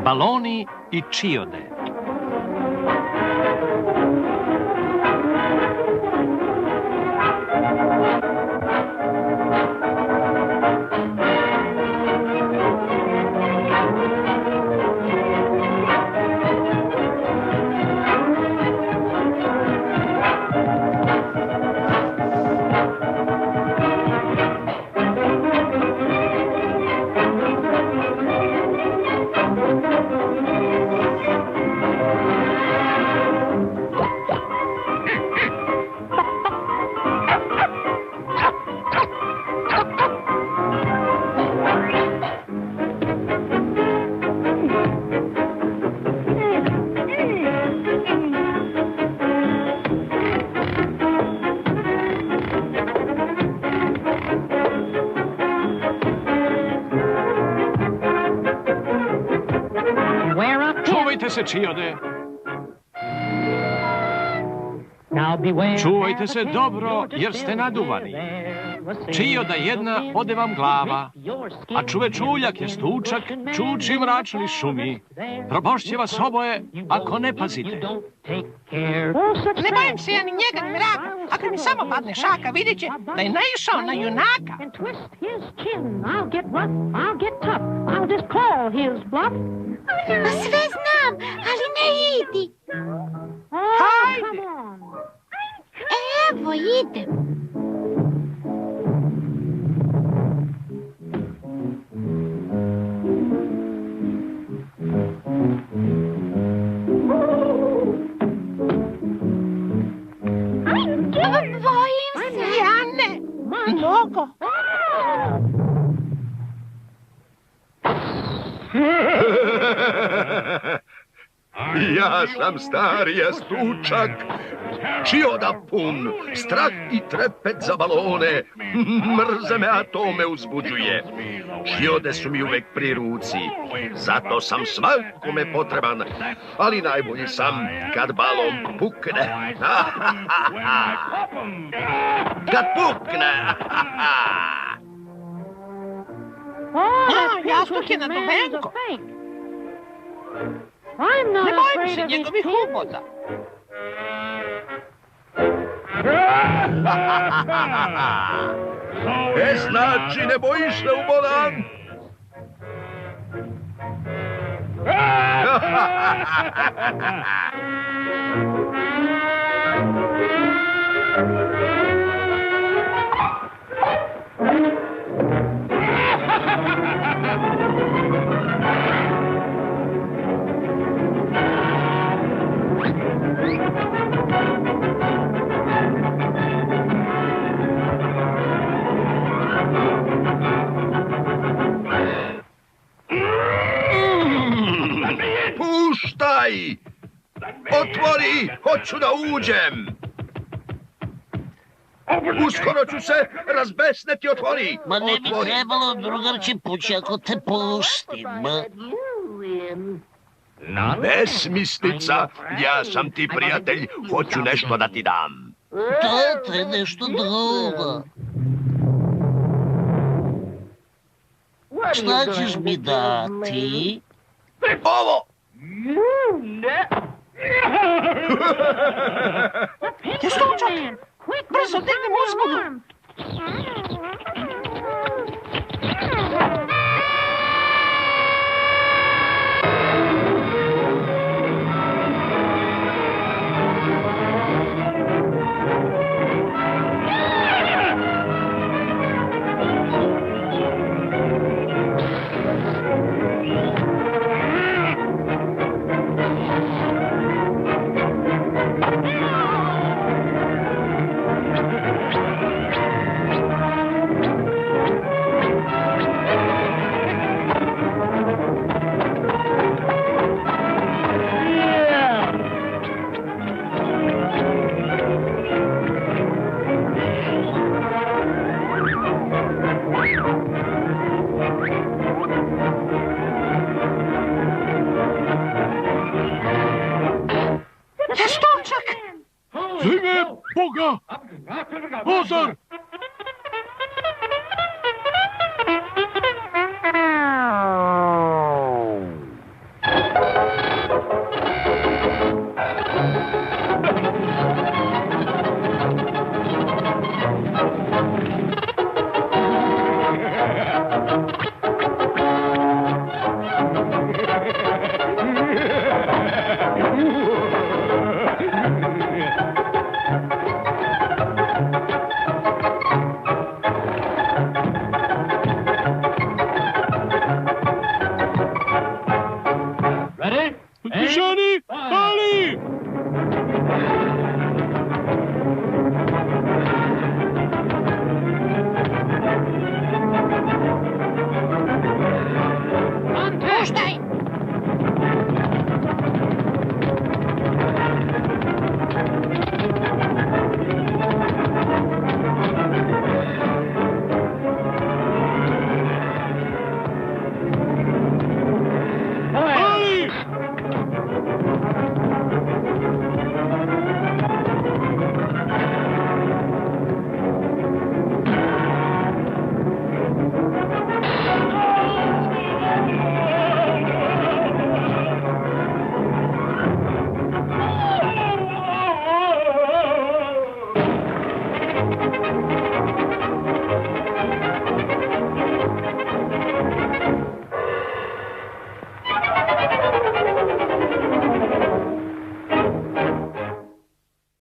Baloni i Čiode. Čuvajte se, Čiode. Čuvajte se dobro, jer ste naduvani. Čioda jedna ode vam glava, a čuvečuljak je stučak, čuči mračni šumi. Probošće vas oboje, ako ne pazite. Ne bojim se ja ni njega, ni mraka. Ako mi samo padne šaka, vidjet će da je naišao na junaka. Sve znam, ali ne idi. Hajde. Evo, idem. Bojim se. Ja ne. Mnogo. Ja sam stari stučak, Čioda pun, strah i trepet za balone. Mrze me, a to me uzbuđuje. Čiode su mi uvek pri ruci, zato sam svakome potreban, ali najbolji sam kad balon pukne. Kad pukne! Jastuk je na Dobenko. Ne bojim se njegovih uboda. Znači ne bojiš se uboda? Puštaj! Otvori, hoću da uđem! Uskoro ću se razbesneti, otvori! Ma ne bi trebalo, drugarče, pući ako te pustim. Besmislica, ja sam ti prijatelj, hoću nešto da ti dam. To je nešto drugo. Šta ćeš mi dati? Ovo! Jastučak, brzo dignem uzbudu. Boga! Ozar! puštaj.